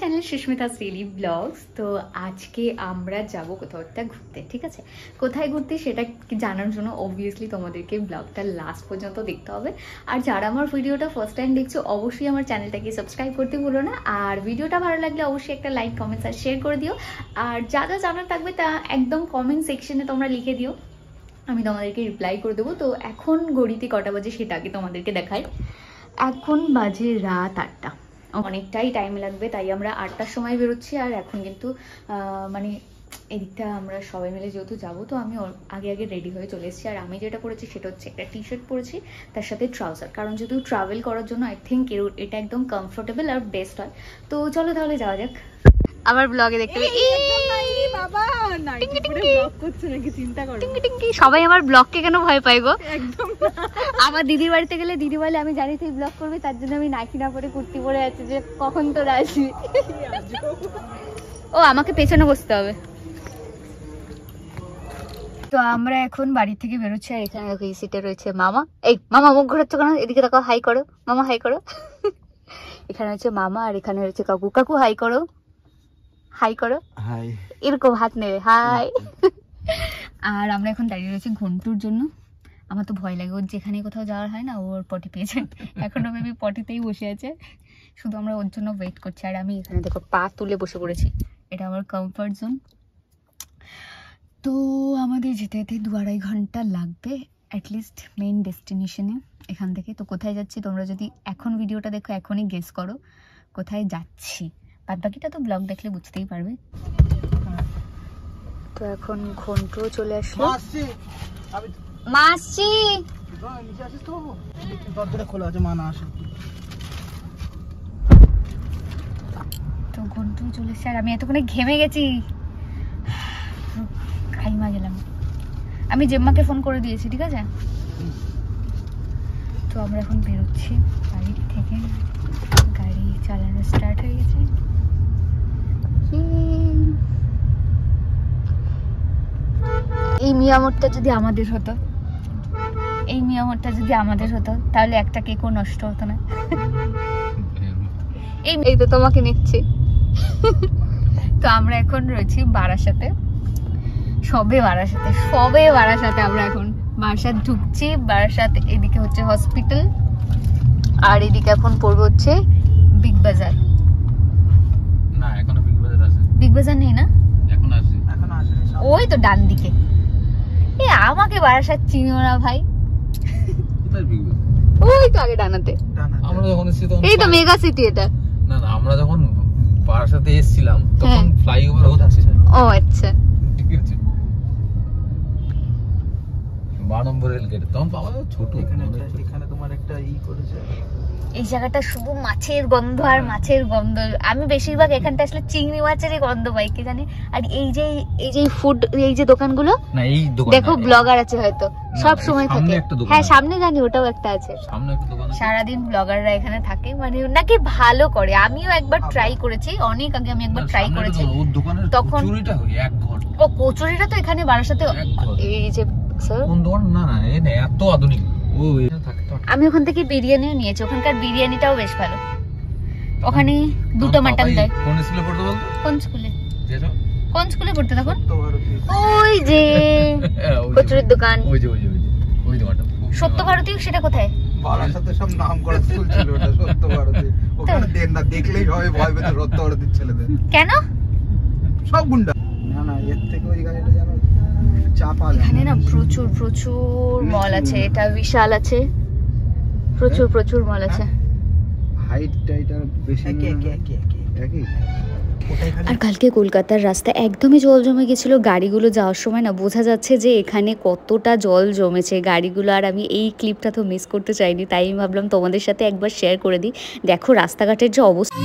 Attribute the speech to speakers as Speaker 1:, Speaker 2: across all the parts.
Speaker 1: Channel Susmita শ্রীলি blogs. তো আজকে আমরা যাব কোথাও একটা ঘুরতে, ঠিক আছে? কোথায় ঘুরতে সেটা জানার জন্য অবভিয়াসলি তোমাদেরকে ব্লগটা লাস্ট পর্যন্ত দেখতে হবে। আর যারা আমার ভিডিওটা ফার্স্ট টাইম দেখছো অবশ্যই আমার চ্যানেলটাকে সাবস্ক্রাইব করতে ভুলো না। আর ভিডিওটা ভালো লাগলে অবশ্যই একটা লাইক, কমেন্টস আর শেয়ার করে দিও। আর যা যা জানার থাকবে তা একদম কমেন্ট সেকশনে তোমরা লিখে দিও, আমি তোমাদেরকে রিপ্লাই করে দেবো। তো এখন ঘড়িতে কটা বাজে সেটা আগে তোমাদেরকে দেখাই। এখন বাজে রাত 8টা, অনেকটাই টাইম লাগবে, তাই আমরা 8টার সময় বেরোচ্ছি। আর এখন কিন্তু মানে এদিকটা আমরা সবাই মিলে যেহেতু যাবো, তো আমি আগে আগে রেডি হয়ে চলে এসেছি। আর আমি যেটা পরেছি সেটা হচ্ছে একটা টি শার্ট পরেছি, তার সাথে ট্রাউজার, কারণ যেহেতু ট্রাভেল করার জন্য আই থিঙ্ক এটা একদম কমফোর্টেবল আর বেস্ট হয়। তো চলো তাহলে যাওয়া যাক। আমার ব্লগে দেখতে সবাই আমার ব্লগকে কেন ভয় পাই গো? আমার দিদির বাড়িতে গেলে দিদি বলে আমি জানি তুই ব্লগ করবি, তার জন্য আমি নাইটি না পরে কুর্তি পরে আছি যে কখন তোরা আসবি। ও আমাকে পেছনে বসতে হবে। তো আমরা এখন বাড়ি থেকে বেরোচ্ছি। আর এখানে দেখো এই সিটে রয়েছে মামা। এই মামা মুখ ঘোরাচ্ছ কেন? এদিকে দেখো, হাই করো মামা, হাই করো। এখানে হচ্ছে মামা আর এখানে রয়েছে কাকু। কাকু হাই করো, হাই করো, হাই, এরকম হাত নেবে, হাই। আর আমরা এখন দাঁড়িয়ে রয়েছি ঘন্টুর জন্য। আমার তো ভয় লাগে, ওর যেখানে কোথাও যাওয়ার হয় না ওর পটি পেয়েছে, এখনো বেবি পটিতেই বসে আছে, শুধু আমরা ওর জন্য ওয়েট করছি। আর আমি এখানে দেখো পা তুলে বসে পড়েছি, এটা আমার কমফর্ট জোন। তো আমাদের যেতে যেতে 2-2.5 ঘন্টা লাগবে অ্যাটলিস্ট মেইন ডেস্টিনেশনে এখান থেকে। তো কোথায় যাচ্ছি তোমরা যদি এখন ভিডিওটা দেখো এখনই গেস করো কোথায় যাচ্ছি, বাদ বাকিটা তো ব্লগ দেখলে বুঝতেই পারবে। তো এখন ঘন্টুও চলে আসলো। মা আসছি, তো ঘন্টু চলে এসছে। আর আমি এতক্ষণে ঘেমে গেছি, খাইমা গেলাম। আমি জেম্মাকে ফোন করে দিয়েছি, ঠিক আছে? তো আমরা এখন বেরোচ্ছি বাড়ি থেকে, গাড়ি চালানো স্টার্ট হয়ে গেছে। এই মিয়ামোরটা যদি আমাদের হতো, এই মিয়ামোরটা যদি আমাদের হতো তাহলে একটা কেকও নষ্ট হতো না। এই তো তোমাকে নিচ্ছি। তো আমরা এখন রয়েছি বারাসাতে, সবে বারাসাতে আমরা এখন বারাসাত ঢুকছি। বারাসাত এদিকে হচ্ছে হসপিটাল, আর এদিকে এখন পড়বে হচ্ছে বিগ বাজার। না এখনো বিগ বাজার আছে, বিগ বাজার নেই না এখন, আছে ওই তো ডান দিকে। এ আমাকে বারাসাত চিনিও না ভাই, কোথায় বিগ বাজার? ওই তো আগে ডানাতে। আমরা যখন এসেছি তখন এই তো মেগা সিটি এটা। না না আমরা যখন বারাসাতে এসেছিলাম তখন ফ্লাইওভার হচ্ছে। ও আচ্ছা ঠিক আছে, 12 নম্বর রেলগেট তখন পাওয়া ছোট। এখানে তোমার একটা ই করেছে, এই জায়গাটা শুধু মাছের গন্ধ আর মাছের গন্ধ। আমি বেশিরভাগ এখানটা আসলে চিংড়ি মাছেরই গন্ধ পাই, কি জানি। আর এই যে ফুড, এই যে দোকানগুলো না, এই দোকান দেখো ব্লগার আছে হয়তো সব সময় থাকে। হ্যাঁ সামনে জানি, ওটাও একটা আছে সামনে একটা দোকান, সারাদিন ব্লগাররা এখানে থাকে, মানে নাকি ভালো করে। আমিও একবার ট্রাই করেছি, অনেক আগে আমি একবার ট্রাই করেছি, তখন ও কচুরিটা তো এখানে বারাসাতে এই যে এত আধুনিক। আমি ওখান থেকে বিরিয়ানিও নিয়েছি, ওখানকার বিরিয়ানিটাও বেশ ভালো। ওখানে দুটো মাটন দেয়। কোন স্কুলে পড়তে বলতো? কোন স্কুলে পড়তে তখন? ওই যে কচুরির দোকান, ওই দোকানটা সত্যভারতী। সেটা কোথায়? বারাসাতে সব নাম করা স্কুল ছিল, ওটা সত্যভারতী। ওখানে দেন না, দেখলেই সবাই ভয় পেত সত্যভারতীর ছেলেদের। কেন? সব গুন্ডা। না না, এর থেকে ওই গাড়িটা জানো এখানে না প্রচুর মল আছে, এটা বিশাল আছে, প্রচুর মল আছে। আর কালকে কলকাতার রাস্তা একদমই জল জমে গেছিল, গাড়িগুলো যাওয়ার সময় না বোঝা যাচ্ছে যে এখানে কতটা জল জমেছে গাড়িগুলো। আর আমি এই ক্লিপটা তো মিস করতে চাইনি, তাই আমি ভাবলাম তোমাদের সাথে একবার শেয়ার করে দিই। দেখো রাস্তাঘাটের যে অবস্থা।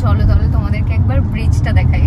Speaker 1: চলো তাহলে তোমাদেরকে একবার ব্রিজটা দেখাই।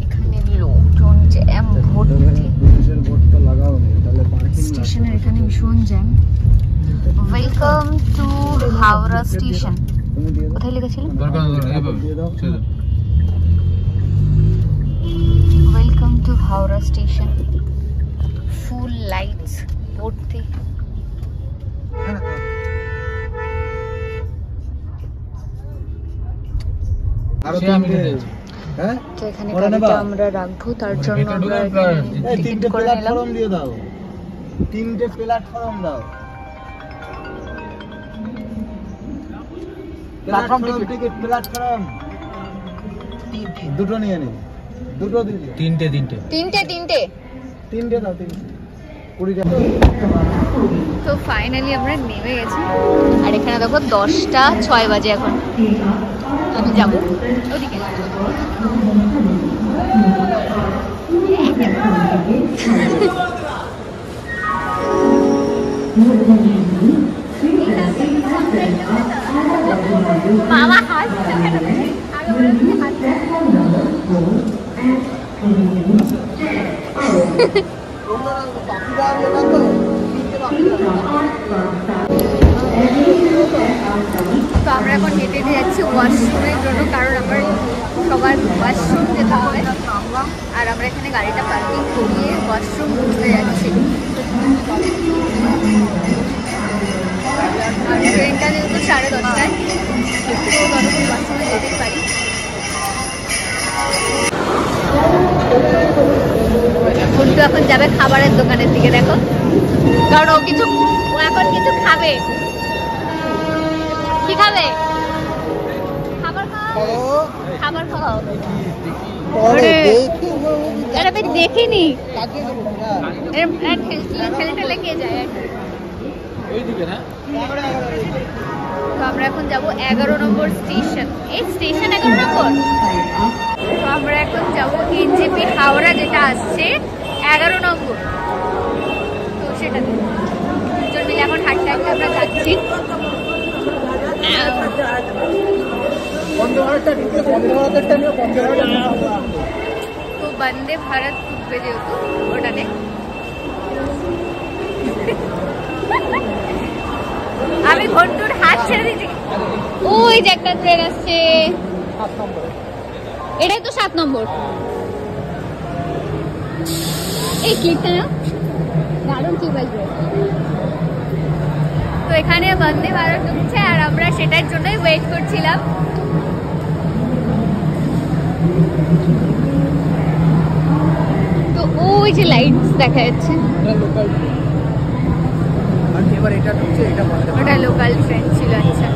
Speaker 1: এখানে লোকজন জ্যাম ভর্তি, স্টেশনের এখানে ভীষণ jam. Welcome to Howrah station. কোথায় লেখা ছিল? Welcome to Howrah station. Full lights ভর্তি। তো এখানে গাড়িটা আমরা রাখবো, তার জন্য আমরা টিকিট করে নিলাম।
Speaker 2: তিনটে প্ল্যাটফর্ম দাও, প্ল্যাটফর্ম টিকিট, প্ল্যাটফর্ম দুটো নিয়ে নে, দুটো দিদি, তিনটে দাও, 20 টাকা।
Speaker 1: তো ফাইনালি আমরা নেমে গেছি, আর এখানে দেখো 10টা 6 বাজে এখন। আমি যাবো ওদিকে। মামা হাসছে তো আমরা এখন হেঁটে যাচ্ছি ওয়াশরুমের জন্য, কারণ আমার সবার ওয়াশরুম যেতে হবে। আর আমরা এখানে গাড়িটা পার্কিং করিয়ে ওয়াশরুম ঘুরতে যাচ্ছি। আর ট্রেনটা যেহেতু 10:30টায়, তো ততক্ষণ ওয়াশরুমে যেতেই পারি। ফুলটু এখন যাবে খাবারের দোকানের দিকে, দেখো, কারণ ও এখন কিছু খাবে। কি খাবে? খাবার খাও। দেখিনি ঠেলে কে যায়। তো আমরা এখন যাবো 11 নম্বর স্টেশন। এই স্টেশন 11 নম্বর। তো আমরা এখন যাবো এনজেপি হাওড়া, যেটা আসছে 11 নম্বর। তো সেটা দুজন মিলে এখন হাঁটতে হাঁটতে আমরা যাচ্ছি। তো বন্দে ভারত উঠবে যেহেতু ওটাতে। আমি ঘন্টুর হাত ছেড়ে দিচ্ছি। ওই যে একটা ট্রেন আসছে, এটাই তো 7 নম্বর। এই ক্লিপটা না দারুণ কি বাজবে। তো এখানে বন্দে ভারত ঢুকছে, আর আমরা সেটার জন্যই ওয়েট করছিলাম। তো ওই যে লাইটস দেখা যাচ্ছে, ওটা লোকাল ট্রেন ছিল। আচ্ছা,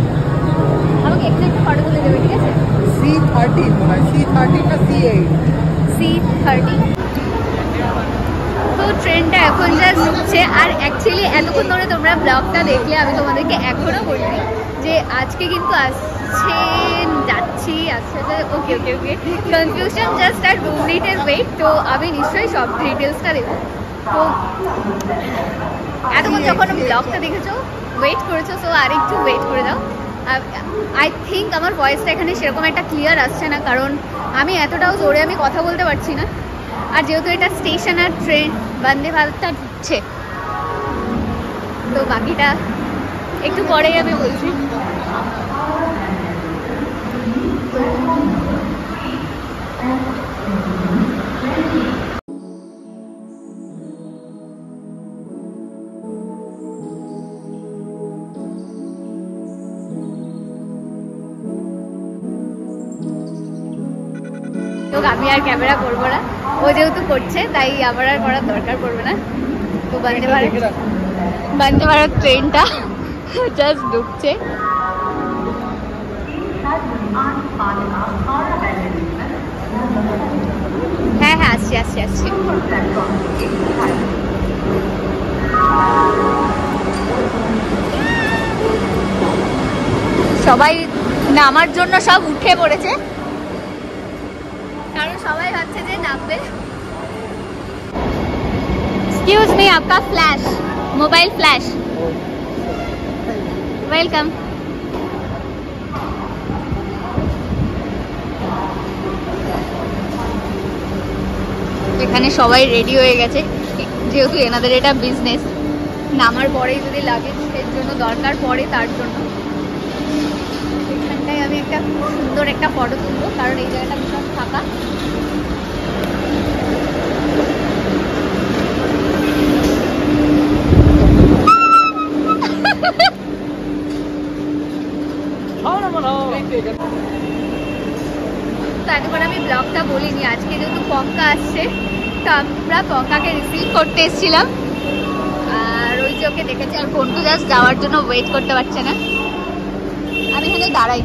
Speaker 1: আমাকে এখানে একটা ফটো তুলে দেবে, ঠিক আছে? C13 না C8? C13। তো ট্রেনটা এখন জাস্ট ঢুকছে। আর অ্যাকচুয়ালি এতক্ষণ ধরে তোমরা ব্লগটা দেখলে আমি তোমাদেরকে এখনো বলিনি যে আজকে কিন্তু যাচ্ছি। ওকে কনফিউশন জাস্ট আর 2 মিনিটের ওয়েট। তো আমি নিশ্চয়ই সব ডিটেলসটা দেবো। তো এতক্ষণ যখন ব্লগটা দেখেছো, ওয়েট করেছো, সো আর একটু ওয়েট করে দাও। আই থিঙ্ক আমার ভয়েসটা এখানে সেরকম একটা ক্লিয়ার আসছে না, কারণ আমি এতটাও জোরে আমি কথা বলতে পারছি না। আর যেহেতু এটা স্টেশন আর ট্রেন বন্দে ভারতটা ঢুকছে, তো বাকিটা একটু পরেই আমি বলছি। তো আমি আর ক্যামেরা করবো না, ও যেহেতু করছে তাই আমার আর করার দরকার পড়বে না। তো বন্দে ভারত ট্রেনটা জাস্ট ঢুকছে। হ্যাঁ আসছি। সবাই নামার জন্য সব উঠে পড়েছে, কারণ সবাই ভাবছে যে নামবে। एक्सक्यूज मी, आपका फ्लैश, मोबाइल फ्लैश। वेलकम। এখানে সবাই রেডি হয়ে গেছে, যেহেতু এনাদের এটা বিজনেস, নামার পরেই যদি লাগে এর জন্য দরকার পড়ে, তার জন্য এখানটায় আমি একটা সুন্দর একটা ফটো তুলবো, কারণ এই জায়গাটা ভীষণ ফাঁকা। তো একবার আমি ব্লগটা বলিনি, আজকে যেহেতু পঙ্কা আসছে তো আমরা পঙ্কাকে রিসিভ করতে এসেছিলাম, আর ওই যে ওকে দেখেছি, আর বন্ধু জাস্ট যাওয়ার জন্য ওয়েট করতে পারছে না। আমি এখানে দাঁড়াই।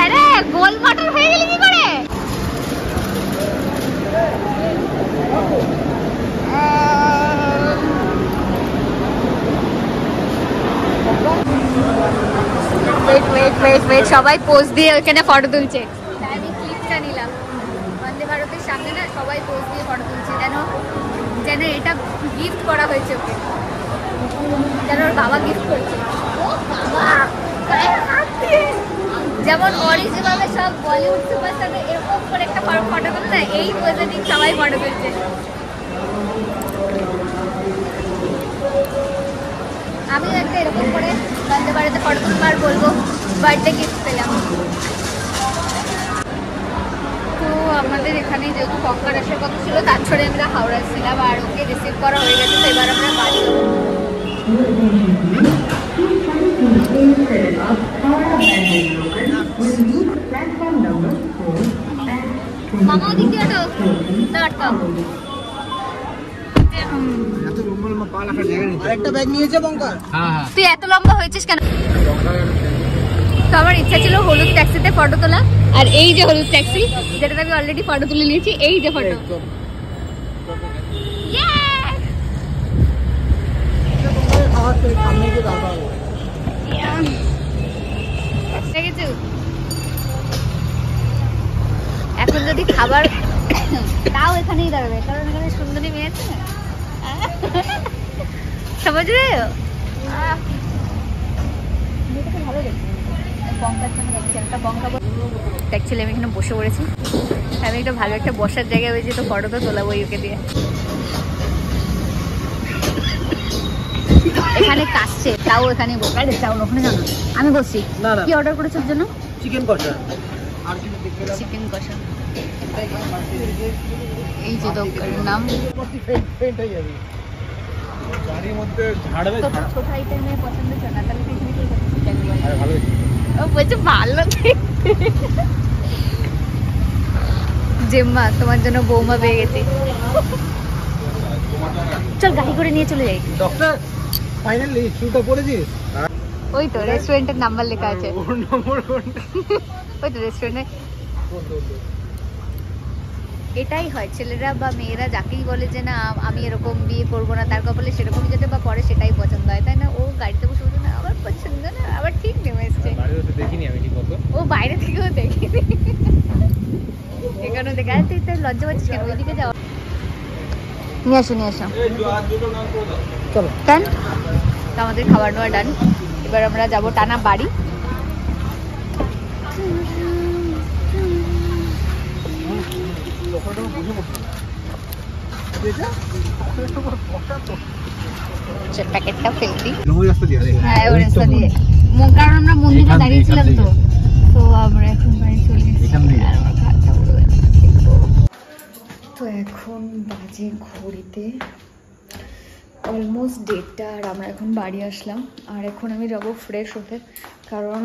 Speaker 1: আরে গোল মটর হয়ে গেলি কি করে? ওয়েট, সবাই পোজ দিয়ে ওখানে ফটো তুলছে। আমি ক্লিপটা নিলাম, বন্দে ভারতের সামনে না সবাই পোজ দিয়ে ফটো তুলছে, যেন এটা গিফট করা হয়েছে ওকে, যেন ওর বাবা গিফট করেছে। যেমন অরিজিনালে সব বলিউড সুপারস্টারদের এরকম করে একটা ফটো তুলে না, এই পজিটিভ সবাই ফটো তুলছে। আমিও একটা এরকম করে বন্দে ভারতে ফটো তুলবো আর বলবো বার্থডে গিফট পেলাম। তো আমাদের এখানে যেহেতু পঙ্কার আসার কথা ছিল, তার ছড়ে আমরা হাওড়া ছিলাম, আর ওকে রিসিভ করা হয়ে গেছে, তো এবার আমরা বাড়ি যাবো। মামা ওদিক দিয়ে আটকাও। তুই এত লম্বা হয়েছিস কেন? তো আমার ইচ্ছা ছিল হলুদ ট্যাক্সিতে ফটো তোলা, আর এই যে হলুদ ট্যাক্সি, যেটাতে আমি অলরেডি ফটো তুলে নিয়েছি, এই যে ফটো। এখন যদি খাবার তাও এখানেই দাঁড়াবে, কারণ এখানে সুন্দরী মেয়ে আছে, সমাজ রে ভালো দেখছি। অ্যাকচুয়ালি আমি এখানে বসে পড়েছি, আমি একটা ভালো একটা বসার জায়গায় হয়েছি, তো ফটো তো তোলাবো ওকে দিয়ে। এখানে কাটছে, তাও এখানে বসে চাও ওখানে জানো আমি বসছি। কি অর্ডার করেছো ওর জন্য?
Speaker 2: চিকেন কষা।
Speaker 1: চিকেন কষা। এই যে দোকানের নাম।
Speaker 2: গাড়ির মধ্যে ঝাড়বে,
Speaker 1: ছোট আইটেমে পছন্দ ছিল না, তাহলে তুই এখানে কি করছিস? আরে ভালো হয়েছে। ও বলছে ভালো দেখতে। জেম্মা তোমার জন্য বৌমা পেয়ে গেছি। চল গাড়ি করে নিয়ে চলে যাই।
Speaker 2: ডক্টর ফাইনালি শুটা পড়েছিস?
Speaker 1: ওই তো রেস্টুরেন্টের নাম্বার লেখা আছে।
Speaker 2: ওর নম্বর কোনটা?
Speaker 1: ওই তো রেস্টুরেন্টে। এটাই হয়, ছেলেরা বা মেয়েরা যাকেই বলে যে না আমি এরকম বিয়ে করবো না, তার কপালে সেরকমই যেটা বা করে সেটাই পছন্দ হয়, তাই না? ও গাড়িতে বসে বলছে না আমার পছন্দ না, আবার ঠিক নেমে এসছে।
Speaker 2: দেখিনি আমি ঠিক মতো,
Speaker 1: ও বাইরে থেকেও দেখিনি, এখানেও দেখে। তুই তো লজ্জা পাচ্ছিস কেন? ওইদিকে যাও, নিয়ে আসো চলো। ডান, তো আমাদের খাবার নেওয়া ডান। এবার আমরা যাবো টানা বাড়ি। প্যাকেটটা ফেলতি, হ্যাঁ ওই রাস্তা দিয়ে, কারণ আমরা মন্দিরে দাঁড়িয়েছিলাম তো, তো আমরা এখন বাড়ি চলে এসেছি। তো এখন বাজে ঘড়িতে অলমোস্ট 1:30, আর আমরা এখন বাড়ি আসলাম। আর এখন আমি যাব ফ্রেশ হতে, কারণ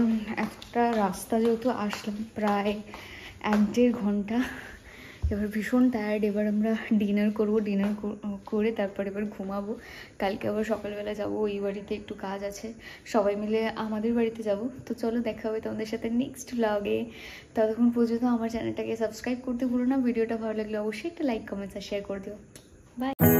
Speaker 1: একটা রাস্তা যেহেতু আসলাম প্রায় 1-1.5 ঘন্টা, এবার ভীষণ টায়ার্ড। এবার আমরা ডিনার করব, ডিনার করে তারপর এবার ঘুমাবো। কালকে আবার সকালবেলা যাব ওই বাড়িতে, একটু কাজ আছে, সবাই মিলে আমাদের বাড়িতে যাব। তো চলো দেখা হবে তোমাদের সাথে নেক্সট ব্লগে। ততক্ষণ পর্যন্ত আমার চ্যানেলটাকে সাবস্ক্রাইব করতে ভুলো না। ভিডিওটা ভালো লাগলে অবশ্যই একটা লাইক, কমেন্টস আর শেয়ার করে দিও। বাই।